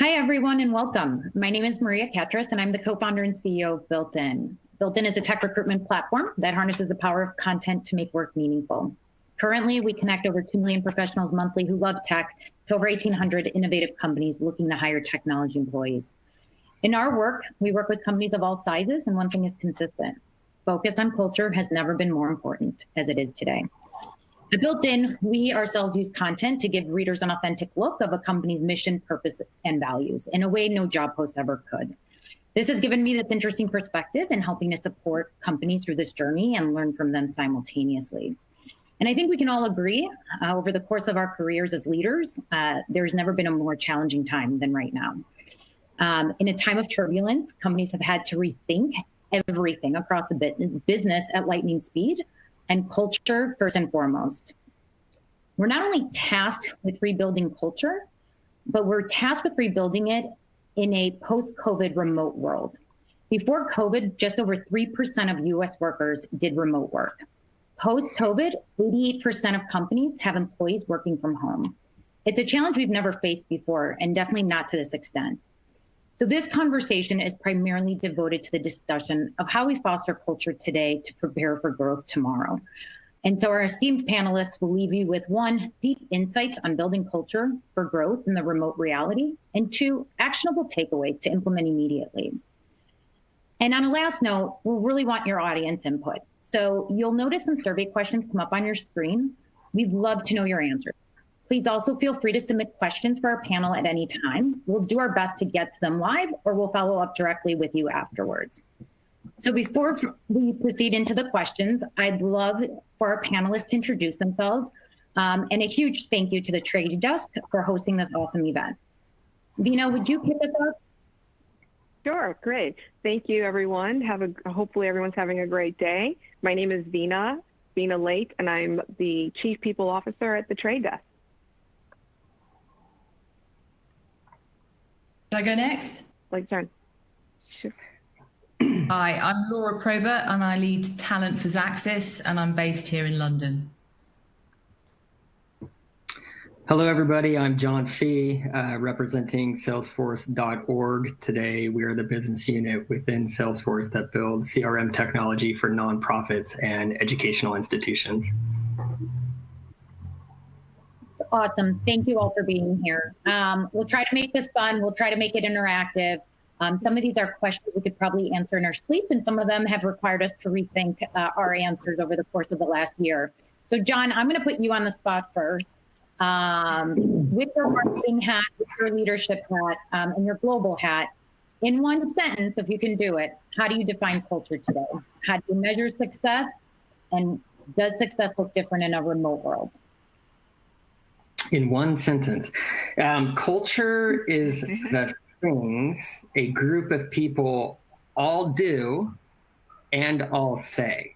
Hi, everyone, and welcome. My name is Maria Katris, and I'm the co-founder and CEO of Built-in. Built-in is a tech recruitment platform that harnesses the power of content to make work meaningful. Currently, we connect over 2 million professionals monthly who love tech to over 1,800 innovative companies looking to hire technology employees. In our work, we work with companies of all sizes, and one thing is consistent. Focus on culture has never been more important as it is today. At Built-in, we ourselves use content to give readers an authentic look of a company's mission, purpose, and values in a way no job post ever could. This has given me this interesting perspective in helping to support companies through this journey and learn from them simultaneously. And I think we can all agree, over the course of our careers as leaders, there's never been a more challenging time than right now. In a time of turbulence, companies have had to rethink everything across the business at lightning speed, and culture first and foremost. We're not only tasked with rebuilding culture, but we're tasked with rebuilding it in a post-COVID remote world. Before COVID, just over 3% of US workers did remote work. Post-COVID, 88% of companies have employees working from home. It's a challenge we've never faced before, and definitely not to this extent. So this conversation is primarily devoted to the discussion of how we foster culture today to prepare for growth tomorrow. And so our esteemed panelists will leave you with 1, deep insights on building culture for growth in the remote reality, and 2, actionable takeaways to implement immediately. And on a last note, we'll really want your audience input. So you'll notice some survey questions come up on your screen. We'd love to know your answers. Please also feel free to submit questions for our panel at any time. We'll do our best to get to them live, or we'll follow up directly with you afterwards. So before we proceed into the questions, I'd love for our panelists to introduce themselves, and a huge thank you to the Trade Desk for hosting this awesome event. Vina, would you kick us off? Sure, great. Thank you, everyone. Hopefully everyone's having a great day. My name is Vina Leite, and I'm the Chief People Officer at the Trade Desk. Should I go next? Like Jen. Sure. Hi, I'm Laura Probert, and I lead talent for Xaxis, and I'm based here in London. Hello, everybody. I'm John Fee, representing Salesforce.org. Today, we are the business unit within Salesforce that builds CRM technology for nonprofits and educational institutions. Awesome. Thank you all for being here. We'll try to make this fun. We'll try to make it interactive. Some of these are questions we could probably answer in our sleep, and some of them have required us to rethink our answers over the course of the last year. So John, I'm going to put you on the spot first. With your marketing hat, with your leadership hat, and your global hat, in one sentence, if you can do it, how do you define culture today? How do you measure success? And does success look different in a remote world? In one sentence, culture is the things a group of people all do and all say.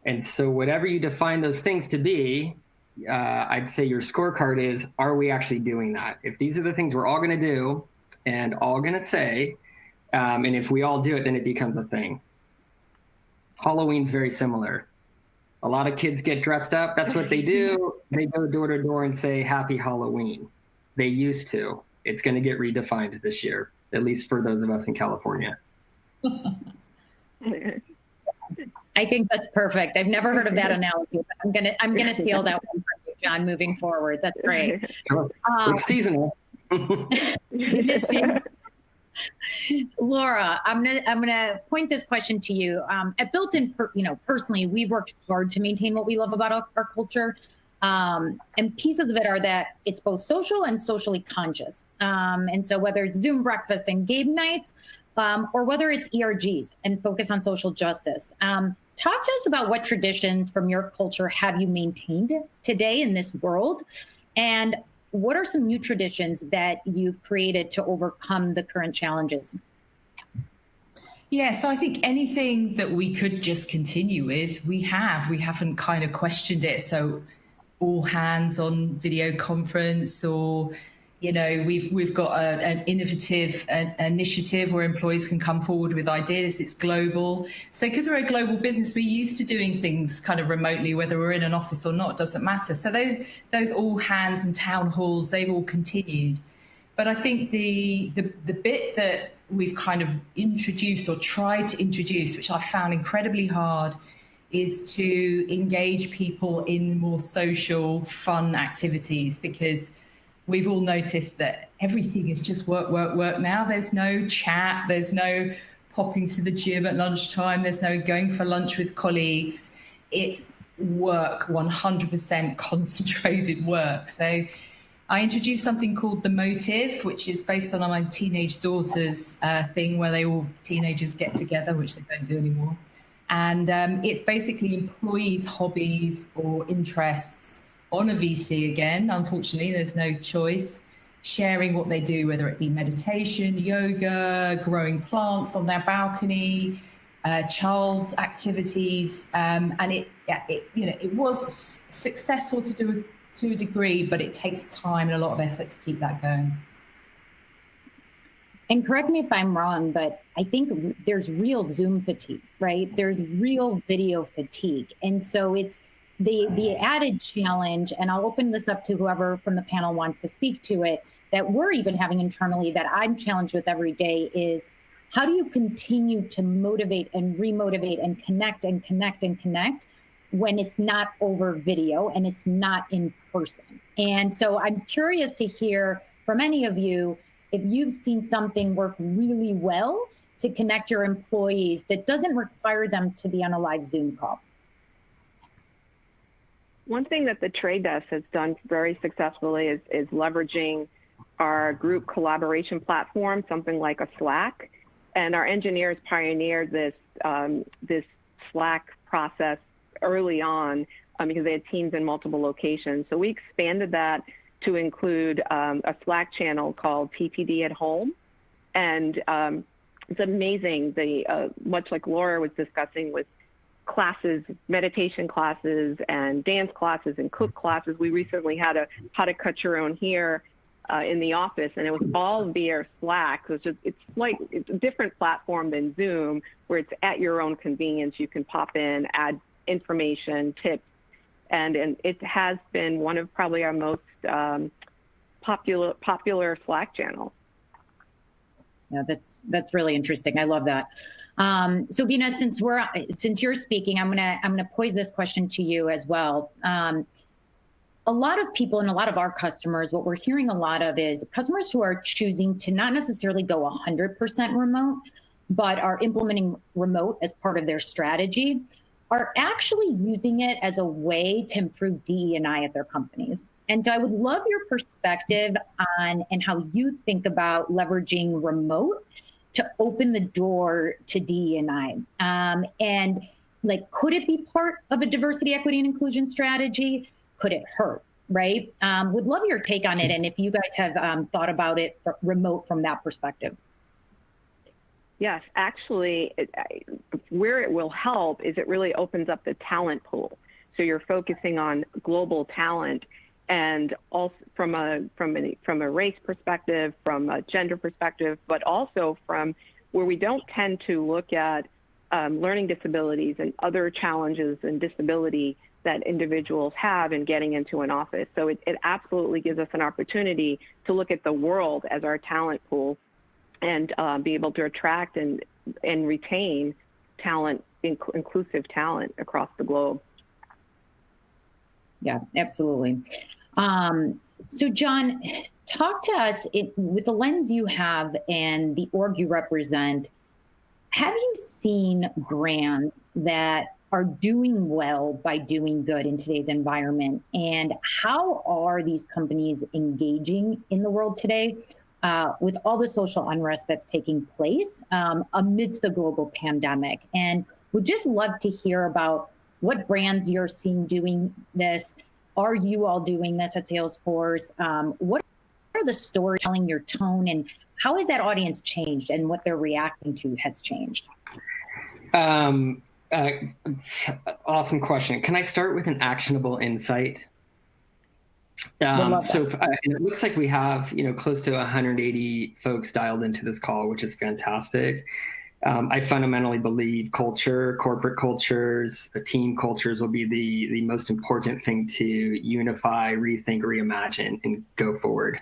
And so whatever you define those things to be, I'd say your scorecard is, are we actually doing that? If these are the things we're all going to do and all going to say, and if we all do it, then it becomes a thing. Halloween's very similar. A lot of kids get dressed up. That's what they do. They go door to door and say, Happy Halloween. They used to. It's going to get redefined this year, at least for those of us in California. I think that's perfect. I've never heard of that analogy, but I'm gonna steal that one from you, John, moving forward. That's great. It's seasonal. It is seasonal. Laura, I'm gonna point this question to you. At Built-in, personally, we've worked hard to maintain what we love about our culture, and pieces of it are that it's both social and socially conscious. And so whether it's Zoom breakfasts and game nights, or whether it's ERGs and focus on social justice, talk to us about what traditions from your culture have you maintained today in this world, and what are some new traditions that you've created to overcome the current challenges? Yeah, so I think anything that we could just continue with, we haven't kind of questioned it. So all hands on video conference, or we've got an innovative initiative where employees can come forward with ideas. It's global. So because we're a global business, we're used to doing things kind of remotely, whether we're in an office or not, doesn't matter. So those all hands and town halls, they've all continued. But I think the bit that we've kind of introduced or tried to introduce, which I found incredibly hard, is to engage people in more social, fun activities, because we've all noticed that everything is just work, work, work now. There's no chat, there's no popping to the gym at lunchtime, there's no going for lunch with colleagues. It's work, 100% concentrated work. So I introduced something called The Motive, which is based on my teenage daughter's thing where teenagers get together, which they don't do anymore. And it's basically employees' hobbies or interests on a VC again. Unfortunately, there's no choice. Sharing what they do, whether it be meditation, yoga, growing plants on their balcony, child activities. And it was successful to a degree, but it takes time and a lot of effort to keep that going. And correct me if I'm wrong, but I think there's real Zoom fatigue, right? There's real video fatigue. And so it's the added challenge, and I'll open this up to whoever from the panel wants to speak to it, that we're even having internally that I'm challenged with every day is, how do you continue to motivate and remotivate and connect and connect and connect when it's not over video and it's not in person? And so I'm curious to hear from any of you if you've seen something work really well to connect your employees that doesn't require them to be on a live Zoom call. One thing that the trade desk has done very successfully is leveraging our group collaboration platform, something like a Slack. And our engineers pioneered this Slack process early on because they had teams in multiple locations. So we expanded that to include a Slack channel called TPD at Home. And it's amazing, much like Laura was discussing with classes, meditation classes and dance classes and cook classes. We recently had a how to cut your own hair in the office, and it was all via Slack. So it's a different platform than Zoom, where it's at your own convenience. You can pop in, add information, tips, and it has been one of probably our most popular Slack channels. Yeah, that's really interesting. I love that. So Vina, since you're speaking, I'm gonna pose this question to you as well. A lot of people and a lot of our customers, what we're hearing a lot of is customers who are choosing to not necessarily go 100% remote, but are implementing remote as part of their strategy, are actually using it as a way to improve DE&I at their companies. And so I would love your perspective on and how you think about leveraging remote to open the door to DE&I. And like, could it be part of a diversity, equity, and inclusion strategy? Could it hurt, right? Would love your take on it, and if you guys have thought about it remote from that perspective. Yes, actually, where it will help is it really opens up the talent pool. So you're focusing on global talent, and also from a race perspective, from a gender perspective, but also from where we don't tend to look at learning disabilities and other challenges and disability that individuals have in getting into an office. So it absolutely gives us an opportunity to look at the world as our talent pool and be able to attract and retain talent, inclusive talent across the globe. Yeah, absolutely. So John, talk to us with the lens you have and the org you represent. Have you seen brands that are doing well by doing good in today's environment? And how are these companies engaging in the world today with all the social unrest that's taking place amidst the global pandemic? And would just love to hear about what brands you're seeing doing this. Are you all doing this at Salesforce? What are the storytelling, your tone, and how has that audience changed and what they're reacting to has changed? Awesome question. Can I start with an actionable insight? It looks like we have close to 180 folks dialed into this call, which is fantastic. I fundamentally believe corporate cultures, team cultures will be the most important thing to unify, rethink, reimagine, and go forward.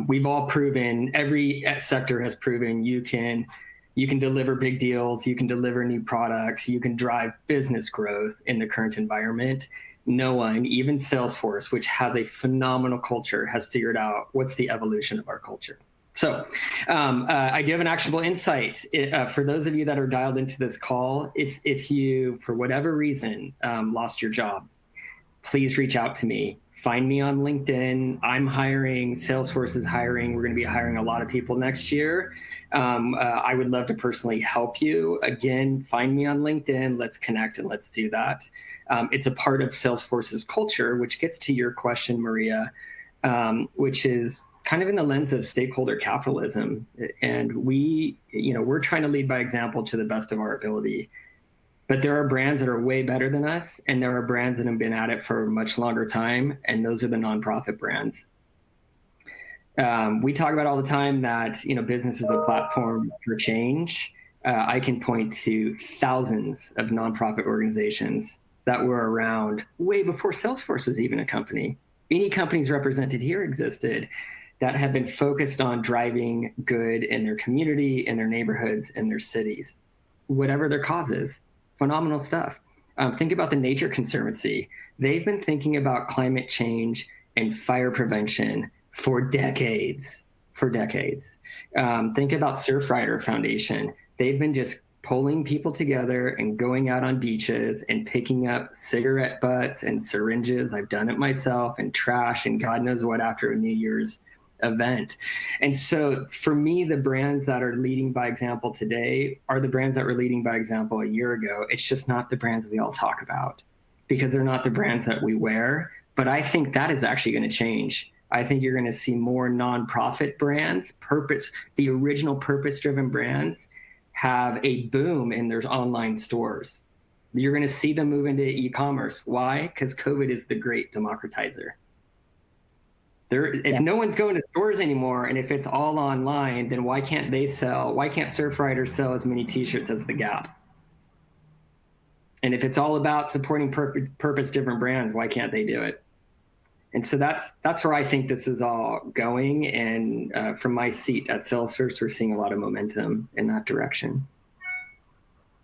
We've all proven, every sector has proven you can deliver big deals, you can deliver new products, you can drive business growth in the current environment. No one, even Salesforce, which has a phenomenal culture, has figured out what's the evolution of our culture. So I do have an actionable insight. For those of you that are dialed into this call, if you, for whatever reason, lost your job, please reach out to me. Find me on LinkedIn. I'm hiring. Salesforce is hiring. We're going to be hiring a lot of people next year. I would love to personally help you. Again, find me on LinkedIn. Let's connect and let's do that. It's a part of Salesforce's culture, which gets to your question, Maria, which is kind of in the lens of stakeholder capitalism. And we're trying to lead by example to the best of our ability. But there are brands that are way better than us, and there are brands that have been at it for a much longer time, and those are the nonprofit brands. We talk about all the time that business is a platform for change. I can point to thousands of nonprofit organizations that were around way before Salesforce was even a company. Any companies represented here existed that have been focused on driving good in their community, in their neighborhoods, in their cities, whatever their cause is. Phenomenal stuff. Think about the Nature Conservancy. They've been thinking about climate change and fire prevention for decades. Think about Surfrider Foundation. They've been just pulling people together and going out on beaches and picking up cigarette butts and syringes. I've done it myself, and trash and God knows what after a New Year's event. And so for me, the brands that are leading by example today are the brands that were leading by example a year ago. It's just not the brands we all talk about because they're not the brands that we wear. But I think that is actually going to change. I think you're going to see more nonprofit brands, the original purpose-driven brands have a boom in their online stores. You're going to see them move into e-commerce. Why? Because COVID is the great democratizer. If no one's going to stores anymore, and if it's all online, then why can't Surfrider sell as many t-shirts as the Gap? And if it's all about supporting purpose-driven brands, why can't they do it? And so that's where I think this is all going. And from my seat at Salesforce, we're seeing a lot of momentum in that direction.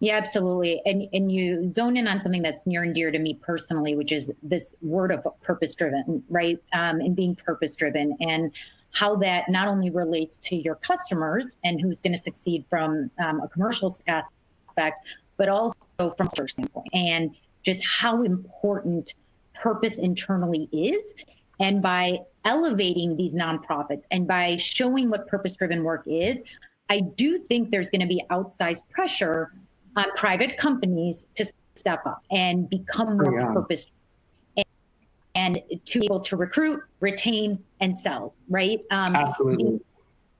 Yeah, absolutely. And you zone in on something that's near and dear to me personally, which is this word of purpose-driven, right? And being purpose-driven, and how that not only relates to your customers and who's going to succeed from a commercial aspect, but also from a personal standpoint, and just how important purpose internally is. And by elevating these nonprofits and by showing what purpose-driven work is, I do think there's going to be outsized pressure on private companies to step up and become more purpose-driven and to be able to recruit, retain, and sell, right? Absolutely.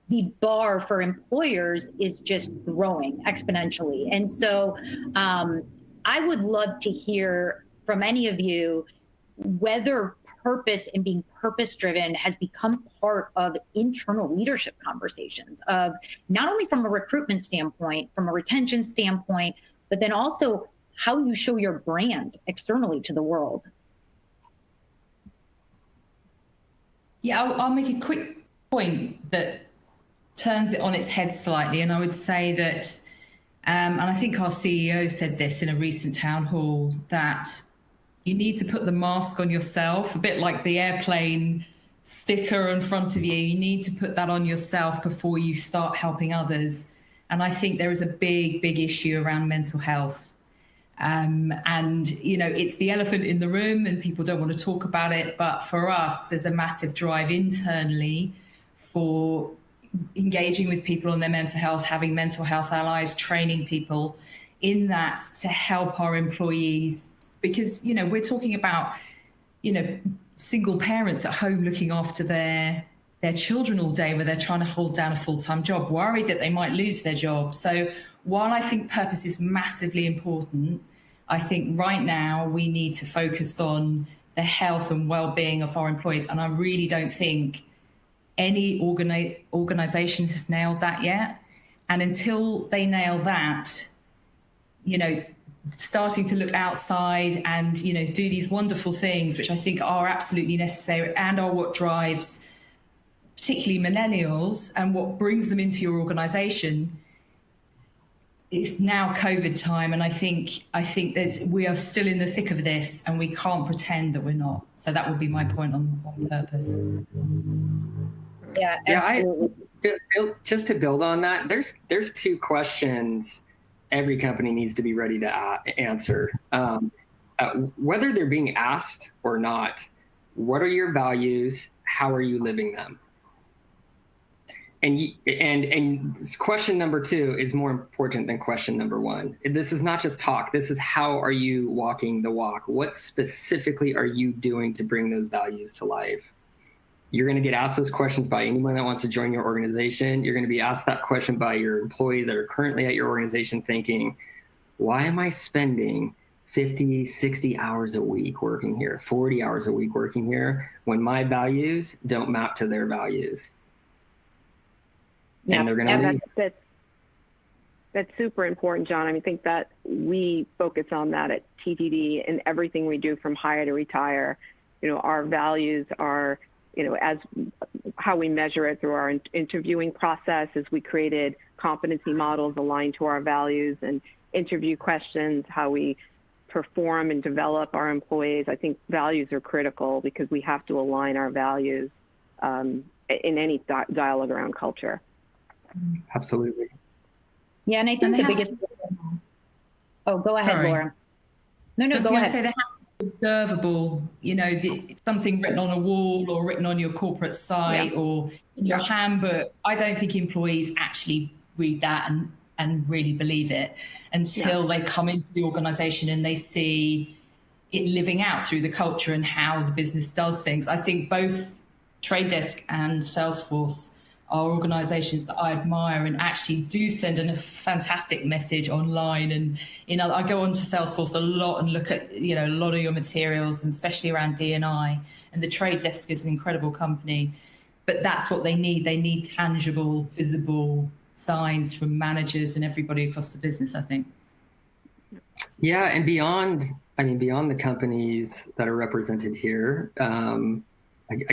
The bar for employers is just growing exponentially. And so I would love to hear from any of you whether purpose and being purpose-driven has become part of internal leadership conversations of not only from a recruitment standpoint, from a retention standpoint, but then also how you show your brand externally to the world. Yeah, I'll make a quick point that turns it on its head slightly. And I would say that, and I think our CEO said this in a recent town hall, that you need to put the mask on yourself, a bit like the airplane sticker in front of you. You need to put that on yourself before you start helping others. And I think there is a big, big issue around mental health. And, it's the elephant in the room and people don't want to talk about it. But for us, there's a massive drive internally for engaging with people on their mental health, having mental health allies, training people in that to help our employees. Because, we're talking about, single parents at home looking after their children all day where they're trying to hold down a full-time job, worried that they might lose their job. So while I think purpose is massively important, I think right now we need to focus on the health and well-being of our employees. And I really don't think any organization has nailed that yet. And until they nail that, starting to look outside and, do these wonderful things, which I think are absolutely necessary and are what drives particularly millennials and what brings them into your organization. It's now COVID time, and I think we are still in the thick of this, and we can't pretend that we're not. So that would be my point on purpose. Yeah, just to build on that, there's two questions every company needs to be ready to answer. Whether they're being asked or not, what are your values? How are you living them? And question number two is more important than question number one. This is not just talk. This is how are you walking the walk? What specifically are you doing to bring those values to life? You're going to get asked those questions by anyone that wants to join your organization. You're going to be asked that question by your employees that are currently at your organization thinking, why am I spending 50, 60 hours a week working here, 40 hours a week working here, when my values don't map to their values? Yeah, and they're going to leave. That's super important, John. I think that we focus on that at TTD in everything we do from hire to retire. Our values are, as how we measure it through our interviewing process, as we created competency models aligned to our values and interview questions, how we perform and develop our employees. I think values are critical because we have to align our values in any dialogue around culture. Absolutely. Yeah, and I think the biggest. Oh, go ahead, Sorry. Laura. No, go ahead. Say they have to be observable. Something written on a wall or written on your corporate site or in your handbook. I don't think employees actually read that and really believe it until they come into the organization and they see it living out through the culture and how the business does things. I think both Trade Desk and Salesforce are organizations that I admire and actually do send a fantastic message online. And, I go onto Salesforce a lot and look at, a lot of your materials, and especially around D&I. And the Trade Desk is an incredible company, but that's what they need. They need tangible, visible signs from managers and everybody across the business, I think. Yeah, and beyond the companies that are represented here, I'm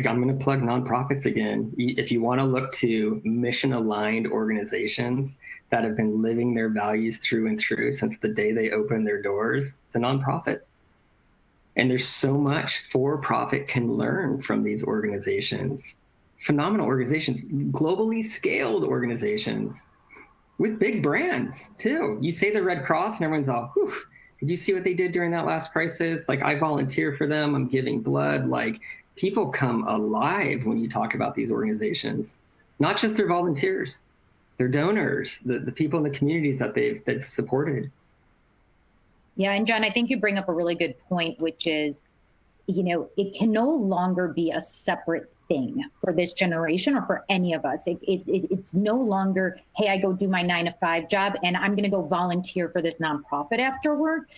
going to plug nonprofits again. If you want to look to mission-aligned organizations that have been living their values through and through since the day they opened their doors, it's a nonprofit. And there's so much for-profit can learn from these organizations. Phenomenal organizations, globally scaled organizations with big brands too. You say the Red Cross and everyone's all, whew, did you see what they did during that last crisis? Like, I volunteer for them, I'm giving blood. Like, people come alive when you talk about these organizations, not just their volunteers, their donors, the people in the communities that they've supported. Yeah, and John, I think you bring up a really good point, which is, it can no longer be a separate thing for this generation or for any of us. It's no longer, hey, I go do my 9-to-5 job and I'm going to go volunteer for this nonprofit after work.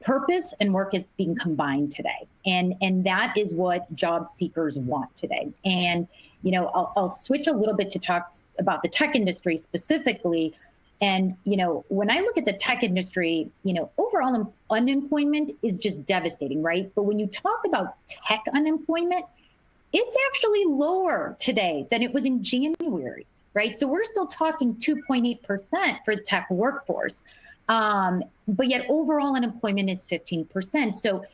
Purpose and work is being combined today. And that is what job seekers want today. And, I'll switch a little bit to talk about the tech industry specifically. And, when I look at the tech industry, overall unemployment is just devastating, right? But when you talk about tech unemployment, it's actually lower today than it was in January, right? So we're still talking 2.8% for the tech workforce. But yet overall unemployment is 15%. So,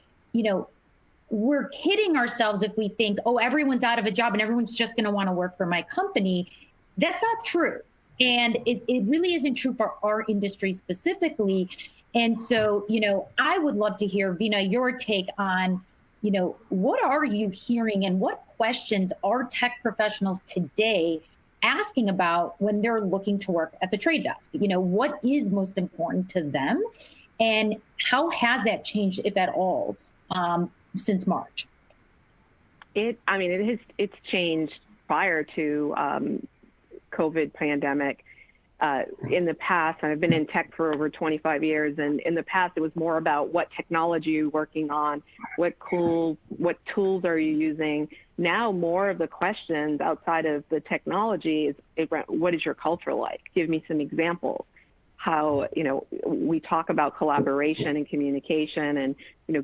we're kidding ourselves if we think, oh, everyone's out of a job and everyone's just going to want to work for my company. That's not true. And it really isn't true for our industry specifically. And so, I would love to hear, Vina, your take on, what are you hearing and what questions are tech professionals today asking about when they're looking to work at the Trade Desk? What is most important to them, and how has that changed, if at all, since March? It's changed prior to COVID pandemic. in the past, and I've been in tech for over 25 years, and in the past it was more about what technology you're working on, what tools are you using. Now more of the questions outside of the technology is what is your culture like? Give me some examples. How, we talk about collaboration and communication, and,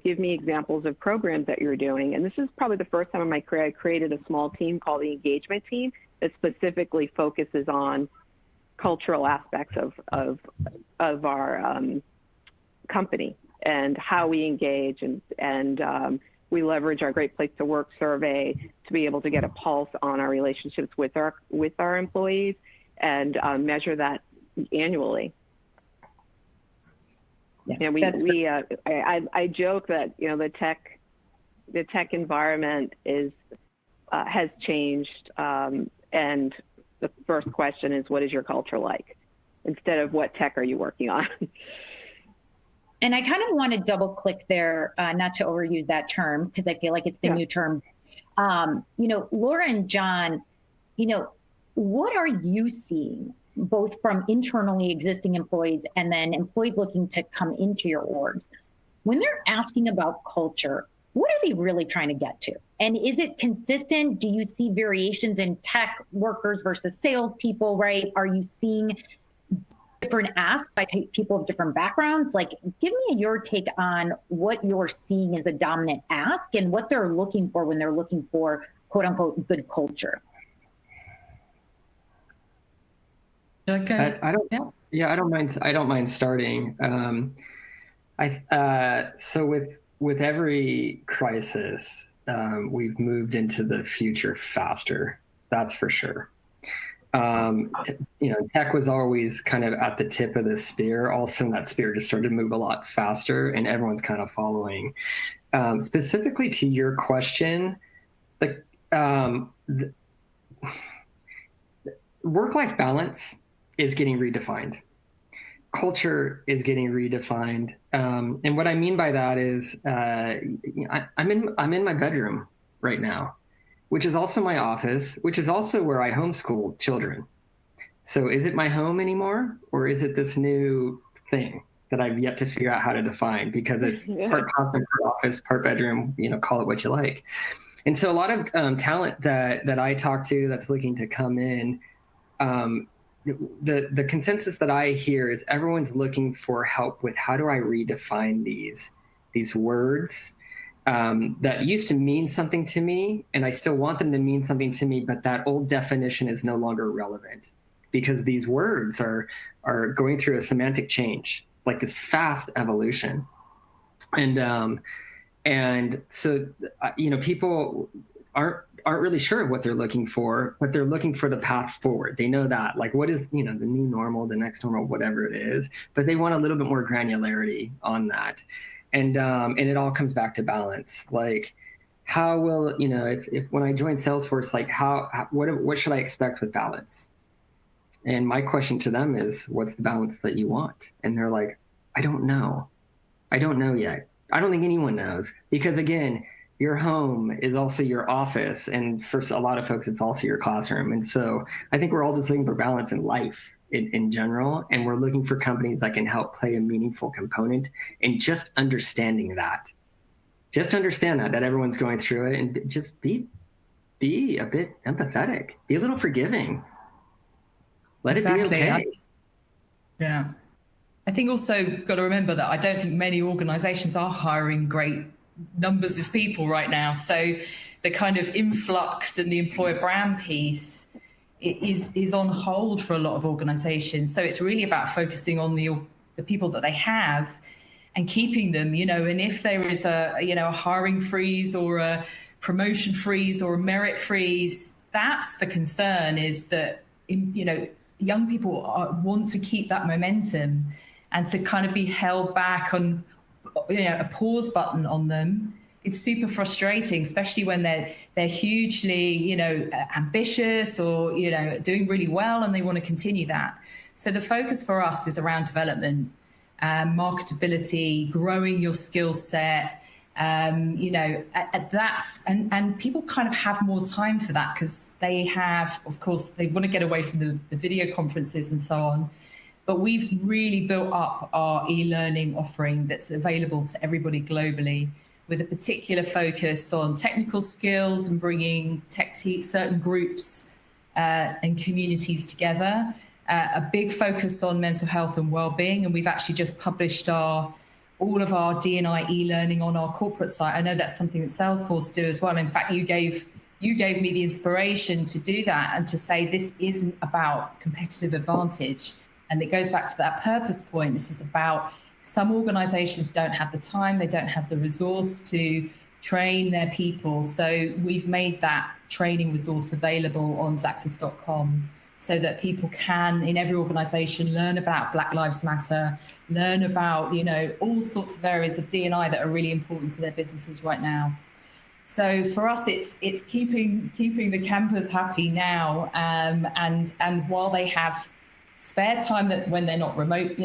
give me examples of programs that you're doing. And this is probably the first time in my career I created a small team called the engagement team that specifically focuses on cultural aspects of our company and how we engage, and we leverage our Great Place to Work survey to be able to get a pulse on our relationships with our employees, and measure that annually. Yeah, and I joke that the tech environment has changed, and the first question is, what is your culture like, instead of what tech are you working on. And I kind of want to double click there, not to overuse that term, because I feel like it's the new term. Laura and John, what are you seeing, both from internally existing employees and then employees looking to come into your orgs, when they're asking about culture? What are they really trying to get to? And is it consistent? Do you see variations in tech workers versus salespeople, right? Are you seeing different asks by people of different backgrounds? Like, give me your take on what you're seeing as the dominant ask and what they're looking for when they're looking for quote unquote good culture. Okay. I don't mind starting. So with every crisis, we've moved into the future faster. That's for sure. Tech was always kind of at the tip of the spear. All of a sudden, that spear just started to move a lot faster, and everyone's kind of following. Specifically to your question, the work-life balance is getting redefined. Culture is getting redefined, and what I mean by that is, I'm in my bedroom right now, which is also my office, which is also where I homeschool children. So, is it my home anymore, or is it this new thing that I've yet to figure out how to define? Because it's part classroom, part office, part bedroom. Call it what you like. And so, a lot of talent that I talk to that's looking to come in. The consensus that I hear is everyone's looking for help with how do I redefine these words that used to mean something to me, and I still want them to mean something to me, but that old definition is no longer relevant because these words are going through a semantic change, like this fast evolution, and so people aren't really sure of what they're looking for, but they're looking for the path forward. They know that, like, what is, the new normal, the next normal, whatever it is, but they want a little bit more granularity on that. And it all comes back to balance. Like, how will, if when I joined Salesforce, like what should I expect with balance? And my question to them is, what's the balance that you want? And they're like, I don't know yet. I don't think anyone knows, because again, your home is also your office. And for a lot of folks, it's also your classroom. And so I think we're all just looking for balance in life in general. And we're looking for companies that can help play a meaningful component in just understanding that. Just understand that everyone's going through it, and just be a bit empathetic, be a little forgiving. Let it be okay. Yeah. I think also got to remember that I don't think many organizations are hiring great numbers of people right now. So the kind of influx and the employer brand piece is on hold for a lot of organizations. So it's really about focusing on the people that they have and keeping them, and if there is a hiring freeze or a promotion freeze or a merit freeze, that's the concern, is that, young people want to keep that momentum, and to kind of be held back on, a pause button on them is super frustrating, especially when they're hugely, ambitious or, doing really well and they want to continue that. So the focus for us is around development, marketability, growing your skill set, And people kind of have more time for that because they have, of course, they want to get away from the video conferences and so on. But we've really built up our e-learning offering that's available to everybody globally, with a particular focus on technical skills and bringing certain groups and communities together. A big focus on mental health and well-being, and we've actually just published all of our D&I e-learning on our corporate site. I know that's something that Salesforce do as well. In fact, you gave me the inspiration to do that and to say this isn't about competitive advantage. And it goes back to that purpose point. This is about, some organizations don't have the time, they don't have the resource to train their people. So we've made that training resource available on Xaxis.com so that people can, in every organization, learn about Black Lives Matter, learn about, all sorts of areas of D&I that are really important to their businesses right now. So for us, it's keeping the campers happy now, and while they have spare time, that when they're not remote,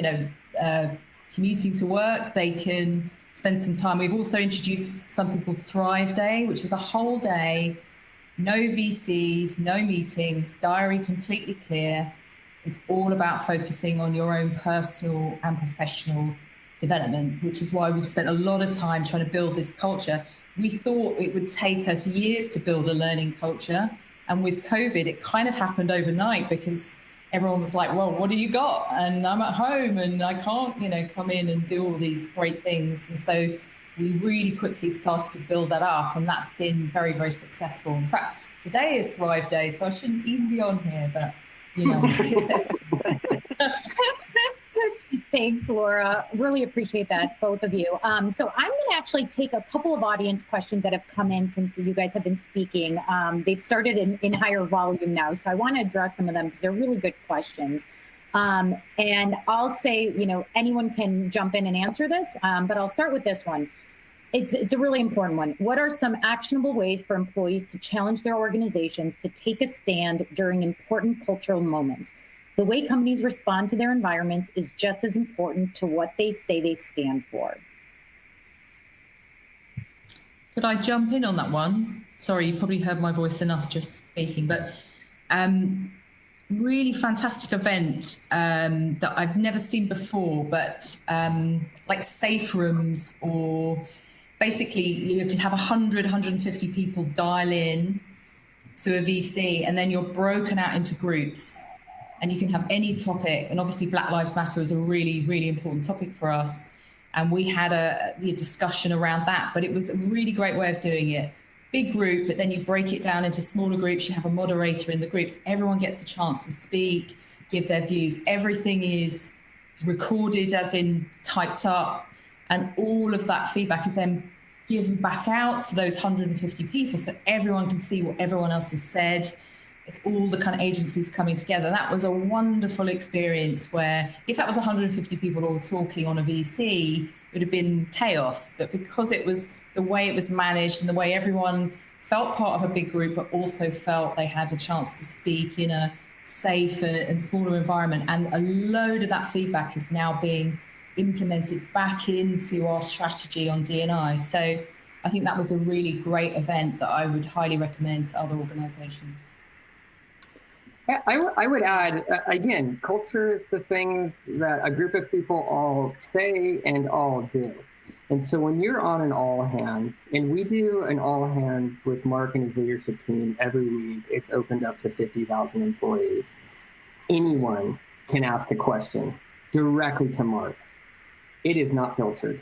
commuting to work, they can spend some time. We've also introduced something called Thrive Day, which is a whole day, no VCs, no meetings, diary completely clear. It's all about focusing on your own personal and professional development, which is why we've spent a lot of time trying to build this culture. We thought it would take us years to build a learning culture. And with COVID, it kind of happened overnight because everyone was like, well, what do you got? And I'm at home and I can't, come in and do all these great things. And so we really quickly started to build that up, and that's been very, very successful. In fact, today is Thrive Day, so I shouldn't even be on here, but, Thanks, Laura. Really appreciate that, both of you. So I'm going to actually take a couple of audience questions that have come in since you guys have been speaking. They've started in higher volume now, so I want to address some of them because they're really good questions. And I'll say, anyone can jump in and answer this, but I'll start with this one. It's a really important one. What are some actionable ways for employees to challenge their organizations to take a stand during important cultural moments? The way companies respond to their environments is just as important to what they say they stand for. Could I jump in on that one? Sorry, you probably heard my voice enough just speaking, but really fantastic event that I've never seen before, but like safe rooms, or basically you can have 100, 150 people dial in to a VC, and then you're broken out into groups. And you can have any topic. And obviously Black Lives Matter is a really, really important topic for us. And we had a discussion around that, but it was a really great way of doing it. Big group, but then you break it down into smaller groups. You have a moderator in the groups. Everyone gets a chance to speak, give their views. Everything is recorded, as in typed up. And all of that feedback is then given back out to those 150 people so everyone can see what everyone else has said. It's all the kind of agencies coming together. That was a wonderful experience where if that was 150 people all talking on a VC, it would have been chaos. But because it was the way it was managed and the way everyone felt part of a big group, but also felt they had a chance to speak in a safe and smaller environment. And a load of that feedback is now being implemented back into our strategy on D&I. So I think that was a really great event that I would highly recommend to other organizations. I would add, again, culture is the things that a group of people all say and all do. And so when you're on an all hands, and we do an all hands with Mark and his leadership team every week, it's opened up to 50,000 employees. Anyone can ask a question directly to Mark. It is not filtered.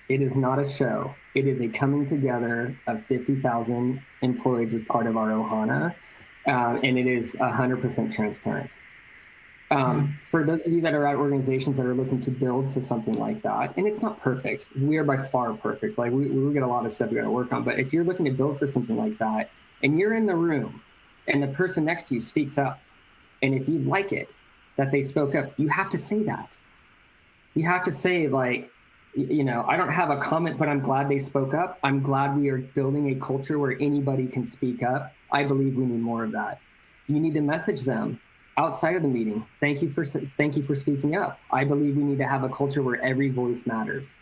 It is not a show. It is a coming together of 50,000 employees as part of our Ohana. And it is 100% transparent. For those of you that are at organizations that are looking to build to something like that, and it's not perfect, we are by far perfect. Like we get a lot of stuff we got to work on, but if you're looking to build for something like that, and you're in the room, and the person next to you speaks up, and if you like it that they spoke up, you have to say that. You have to say, like, I don't have a comment, but I'm glad they spoke up. I'm glad we are building a culture where anybody can speak up. I believe we need more of that. You need to message them outside of the meeting. Thank you for speaking up. I believe we need to have a culture where every voice matters.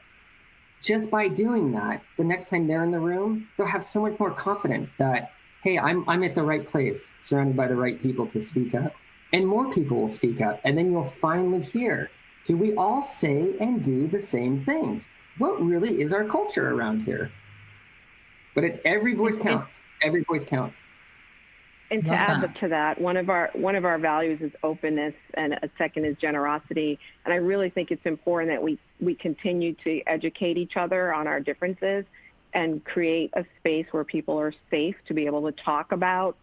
just by doing that, the next time they're in the room, they'll have so much more confidence that, hey, I'm at the right place, surrounded by the right people to speak up. And more people will speak up. And then you'll finally hear, do we all say and do the same things? What really is our culture around here? But it's every voice counts. Every voice counts. And to add to that, one of our values is openness, and a second is generosity. And I really think it's important that we continue to educate each other on our differences and create a space where people are safe to be able to talk about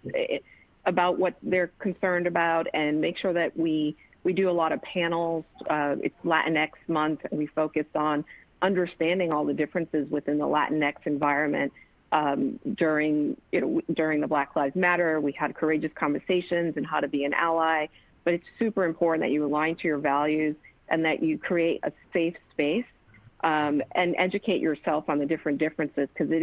what they're concerned about, and make sure that we do a lot of panels. It's Latinx month, and we focus on understanding all the differences within the Latinx environment. During the Black Lives Matter, we had courageous conversations and how to be an ally. But it's super important that you align to your values and that you create a safe space and educate yourself on the different differences, because it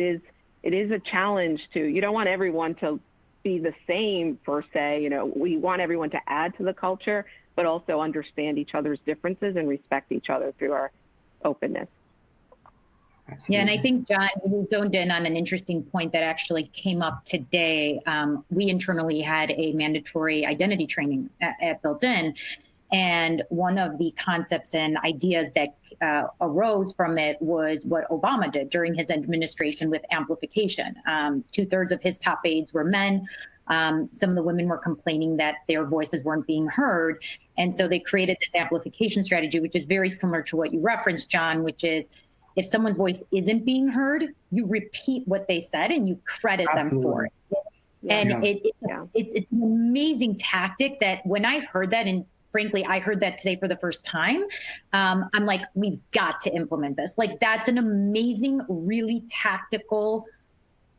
is a challenge you don't want everyone to be the same per se. We want everyone to add to the culture, but also understand each other's differences and respect each other through our openness. Absolutely. Yeah, and I think, John, you zoned in on an interesting point that actually came up today. We internally had a mandatory identity training at Built-in, and one of the concepts and ideas that arose from it was what Obama did during his administration with amplification. 2/3 of his top aides were men. Some of the women were complaining that their voices weren't being heard. And so they created this amplification strategy, which is very similar to what you referenced, John, which is, if someone's voice isn't being heard, you repeat what they said and you credit them for it. And it's an amazing tactic that when I heard that, and frankly, I heard that today for the first time, I'm like, we've got to implement this. Like, that's an amazing, really tactical,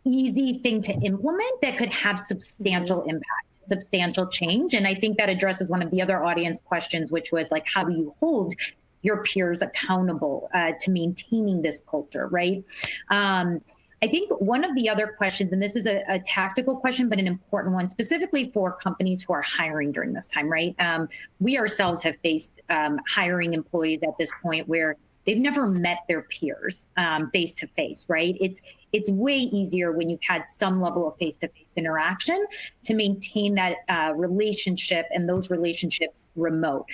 easy thing to implement that could have substantial impact, substantial change. And I think that addresses one of the other audience questions, which was like, how do you hold your peers accountable to maintaining this culture, right? I think one of the other questions, and this is a tactical question, but an important one, specifically for companies who are hiring during this time, right? We ourselves have faced hiring employees at this point where they've never met their peers face to face, right? It's way easier when you've had some level of face-to-face interaction to maintain that relationship and those relationships remote.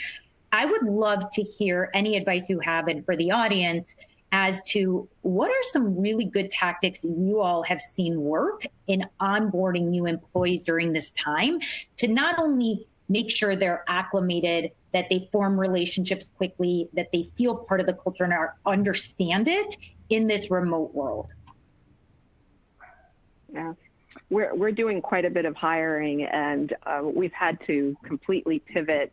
I would love to hear any advice you have, and for the audience, as to what are some really good tactics you all have seen work in onboarding new employees during this time to not only make sure they're acclimated, that they form relationships quickly, that they feel part of the culture and understand it in this remote world. Yeah, we're doing quite a bit of hiring, and we've had to completely pivot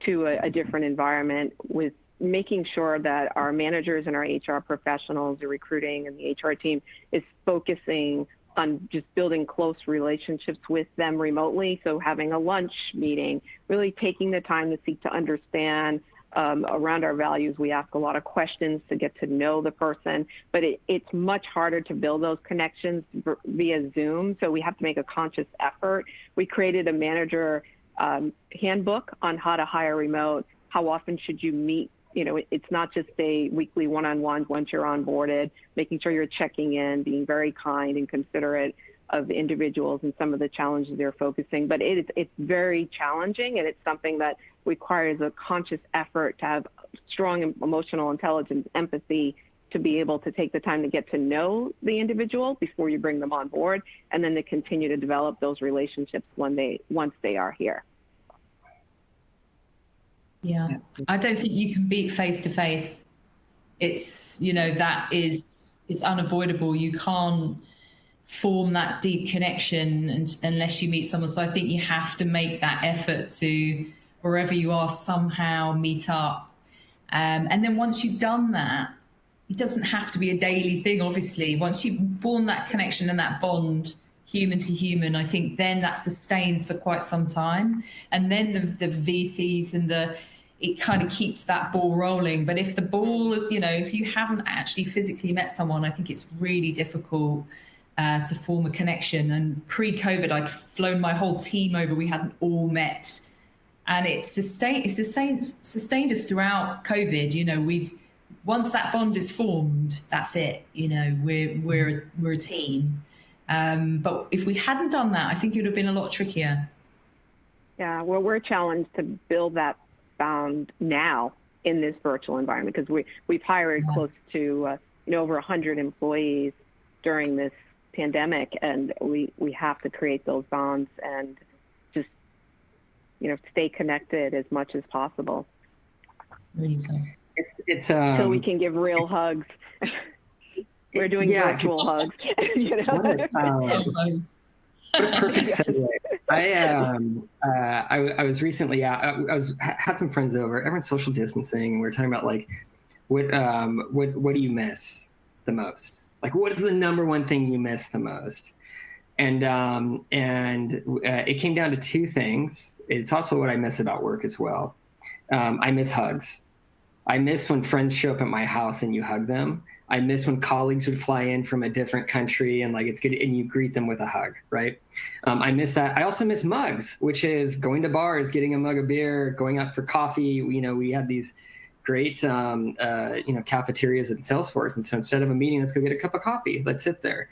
to a different environment, with making sure that our managers and our HR professionals, the recruiting and the HR team, is focusing on just building close relationships with them remotely. So having a lunch meeting, really taking the time to seek to understand around our values. We ask a lot of questions to get to know the person, but it's much harder to build those connections via Zoom. So we have to make a conscious effort. We created a manager handbook on how to hire remote. How often should you meet? It's not just a weekly one-on-one once you're onboarded, making sure you're checking in, being very kind and considerate of the individuals and some of the challenges they're focusing. But it's very challenging, and it's something that requires a conscious effort to have strong emotional intelligence, empathy, to be able to take the time to get to know the individual before you bring them on board, and then to continue to develop those relationships once they are here. Yeah, I don't think you can beat face to face. It's, it's unavoidable. You can't form that deep connection unless you meet someone. So I think you have to make that effort to, wherever you are, somehow meet up. And then once you've done that, it doesn't have to be a daily thing, obviously. Once you've formed that connection and that bond, human to human, I think then that sustains for quite some time. And then the VCs and it kind of keeps that ball rolling. But if the ball, if you haven't actually physically met someone, I think it's really difficult to form a connection. And pre-COVID, I'd flown my whole team over. We hadn't all met. And it's sustained us throughout COVID. once that bond is formed, that's it. You know, we're a team. But if we hadn't done that, I think it would have been a lot trickier. Yeah, well, we're challenged to build that bond now in this virtual environment, because we've hired close to over 100 employees during this pandemic, and we have to create those bonds and just stay connected as much as possible. Really tough. It's so we can give real hugs. We're doing virtual hugs. What a perfect segue. I was recently had some friends over. Everyone's social distancing. We're talking about like what do you miss the most? Like, what is the number one thing you miss the most? And it came down to two things. It's also what I miss about work as well. I miss hugs. I miss when friends show up at my house and you hug them. I miss when colleagues would fly in from a different country and like it's good and you greet them with a hug, right? I miss that. I also miss mugs, which is going to bars, getting a mug of beer, going out for coffee. We had these great cafeterias at Salesforce, and so instead of a meeting, let's go get a cup of coffee. Let's sit there.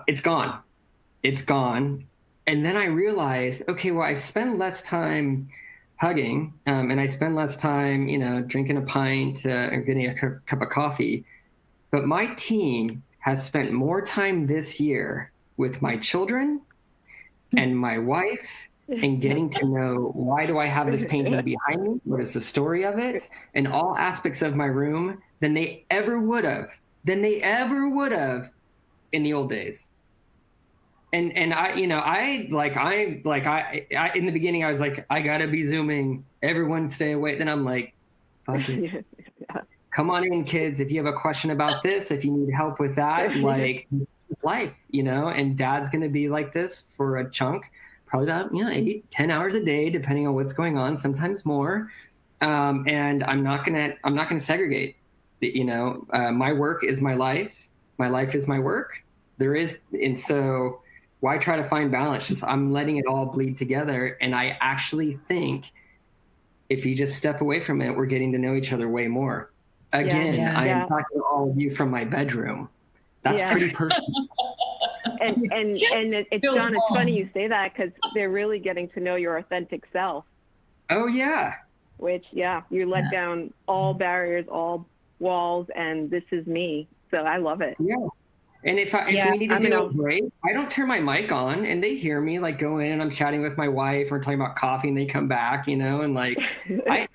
It's gone. It's gone. And then I realized, okay, well, I've spent less time hugging, and I spend less time, drinking a pint or getting a cup of coffee. But my team has spent more time this year with my children and my wife and getting to know, why do I have this painting behind me? What is the story of it? And all aspects of my room than they ever would have in the old days. And I in the beginning I was like, I gotta be Zooming, everyone stay away. Then I'm like, fuck it. Come on in, kids. If you have a question about this, if you need help with that, like life, and dad's gonna be like this for a chunk, probably about 8-10 hours a day, depending on what's going on, sometimes more. And I'm not gonna segregate. My work is my life. My life is my work. And so why try to find balance? Just, I'm letting it all bleed together. And I actually think if you just step away from it, we're getting to know each other way more. Again, I am talking to all of you from my bedroom. That's pretty personal. And it's John, it's funny you say that, because they're really getting to know your authentic self. Oh yeah. Which you let down all barriers, all walls, and this is me. So I love it. Yeah. And if we need to do a break, I don't turn my mic on, and they hear me like go in and I'm chatting with my wife, or talking about coffee, and they come back, and like I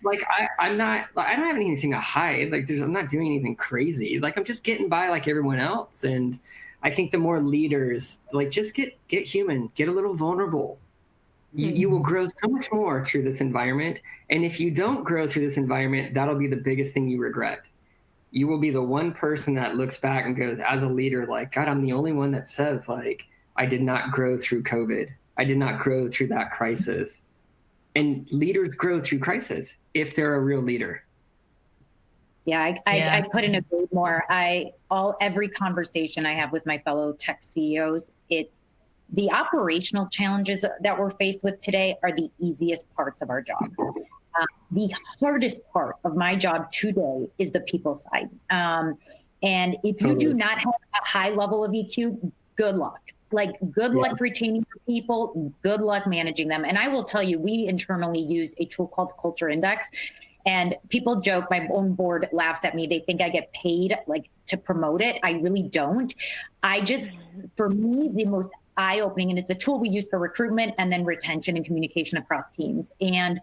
don't have anything to hide. Like I'm not doing anything crazy. Like I'm just getting by like everyone else. And I think the more leaders like just get human, get a little vulnerable. You will grow so much more through this environment. And if you don't grow through this environment, that'll be the biggest thing you regret. You will be the one person that looks back and goes, as a leader, like, God, I'm the only one that says, like, I did not grow through COVID. I did not grow through that crisis. And leaders grow through crisis if they're a real leader. Yeah, I couldn't agree more. Every conversation I have with my fellow tech CEOs, it's the operational challenges that we're faced with today are the easiest parts of our job. The hardest part of my job today is the people side. And if you do not have a high level of EQ, good luck. Like good luck retaining your people, good luck managing them. And I will tell you, we internally use a tool called Culture Index. And people joke, my own board laughs at me. They think I get paid like to promote it. I really don't. For me, the most eye-opening, and it's a tool we use for recruitment and then retention and communication across teams. And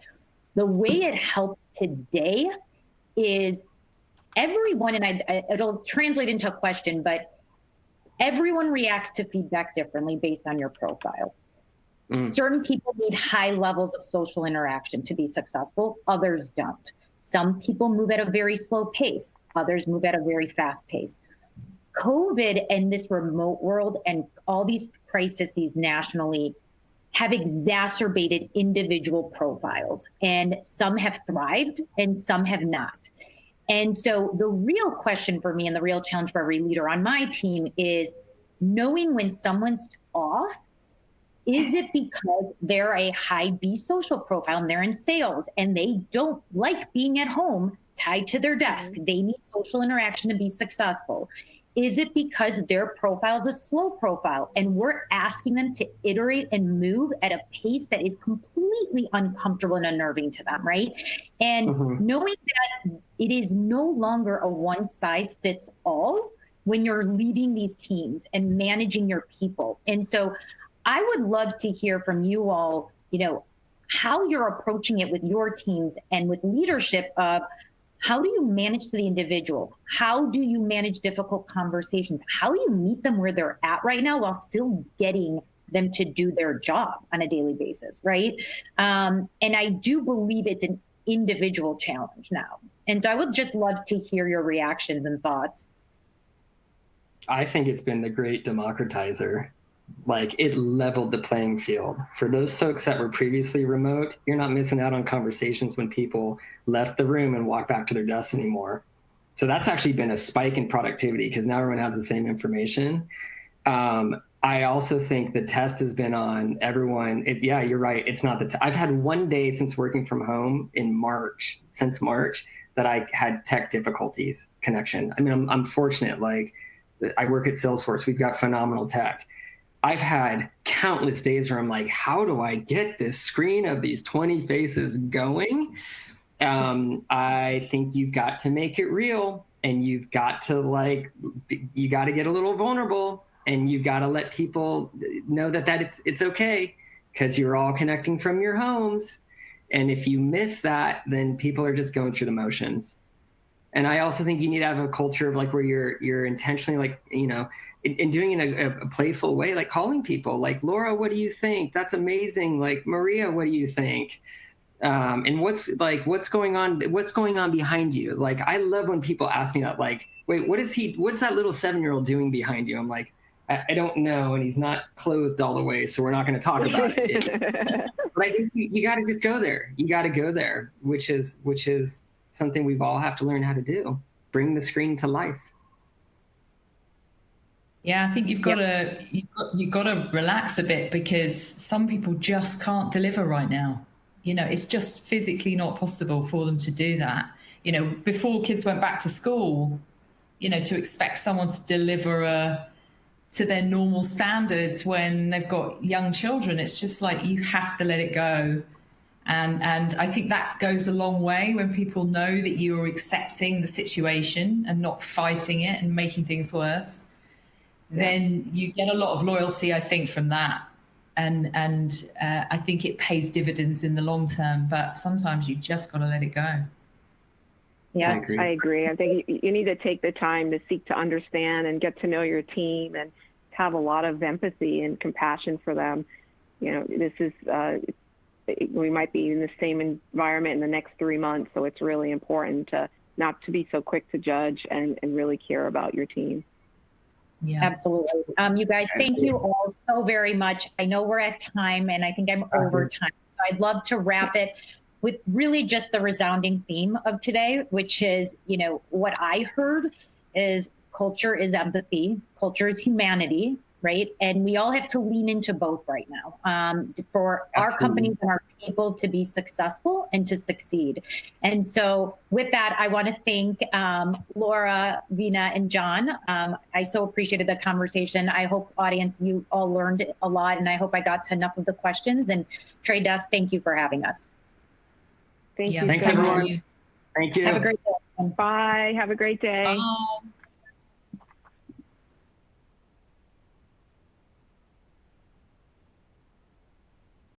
the way it helps today is everyone, and it'll translate into a question, but everyone reacts to feedback differently based on your profile. Certain people need high levels of social interaction to be successful. Others don't. Some people move at a very slow pace. Others move at a very fast pace. COVID and this remote world and all these crises nationally have exacerbated individual profiles, and some have thrived and some have not. And so the real question for me and the real challenge for every leader on my team is knowing when someone's off. Is it because they're a high B social profile and they're in sales and they don't like being at home tied to their desk. They need social interaction to be successful. Is it because their profile is a slow profile and we're asking them to iterate and move at a pace that is completely uncomfortable and unnerving to them, right? And knowing that it is no longer a one size fits all when you're leading these teams and managing your people. And so I would love to hear from you all, how you're approaching it with your teams and with leadership of, how do you manage the individual? How do you manage difficult conversations? How do you meet them where they're at right now while still getting them to do their job on a daily basis, right? And I do believe it's an individual challenge now. And so I would just love to hear your reactions and thoughts. I think it's been the great democratizer. Like, it leveled the playing field. For those folks that were previously remote, you're not missing out on conversations when people left the room and walked back to their desks anymore. So that's actually been a spike in productivity because now everyone has the same information. I also think the test has been on everyone. Yeah, you're right. It's not I've had one day since working from home since March, that I had tech difficulties connection. I mean, I'm fortunate. Like, I work at Salesforce. We've got phenomenal tech. I've had countless days where I'm like, how do I get this screen of these 20 faces going? I think you've got to make it real, and you've got to you got to get a little vulnerable, and you've got to let people know that it's okay, because you're all connecting from your homes. And if you miss that, then people are just going through the motions. And I also think you need to have a culture of where you're intentionally in doing it in a playful way, like calling people like, Laura, what do you think? That's amazing. Like, Maria, what do you think? And what's going on behind you? Like, I love when people ask me that, like, wait, what's that little 7-year-old doing behind you? I'm like, I don't know. And he's not clothed all the way, so we're not going to talk about it. But I think you got to just go there. You got to go there, which is something we've all have to learn how to do. Bring the screen to life. Yeah, I think you've got to relax a bit, because some people just can't deliver right now. It's just physically not possible for them to do that. Before kids went back to school, to expect someone to deliver to their normal standards when they've got young children, it's just like, you have to let it go. And I think that goes a long way when people know that you are accepting the situation and not fighting it and making things worse. Then you get a lot of loyalty, I think, from that. And I think it pays dividends in the long term, but sometimes you just got to let it go. Yes, I agree. I think you need to take the time to seek to understand and get to know your team and have a lot of empathy and compassion for them. This is, we might be in the same environment in the next 3 months, so it's really important to not to be so quick to judge and really care about your team. Yeah, absolutely. You guys, thank you all so very much. I know we're at time, and I think I'm over time. So I'd love to wrap it with really just the resounding theme of today, which is, what I heard is culture is empathy, culture is humanity, right? And we all have to lean into both right now for our companies and our people to be successful and to succeed. And so with that, I want to thank Laura, Vina, and John. I so appreciated the conversation. I hope, audience, you all learned a lot, and I hope I got to enough of the questions. And Trade Desk, thank you for having us. Thank you. Thanks, everyone. Thank you. Have a great day. Bye. Have a great day. Bye.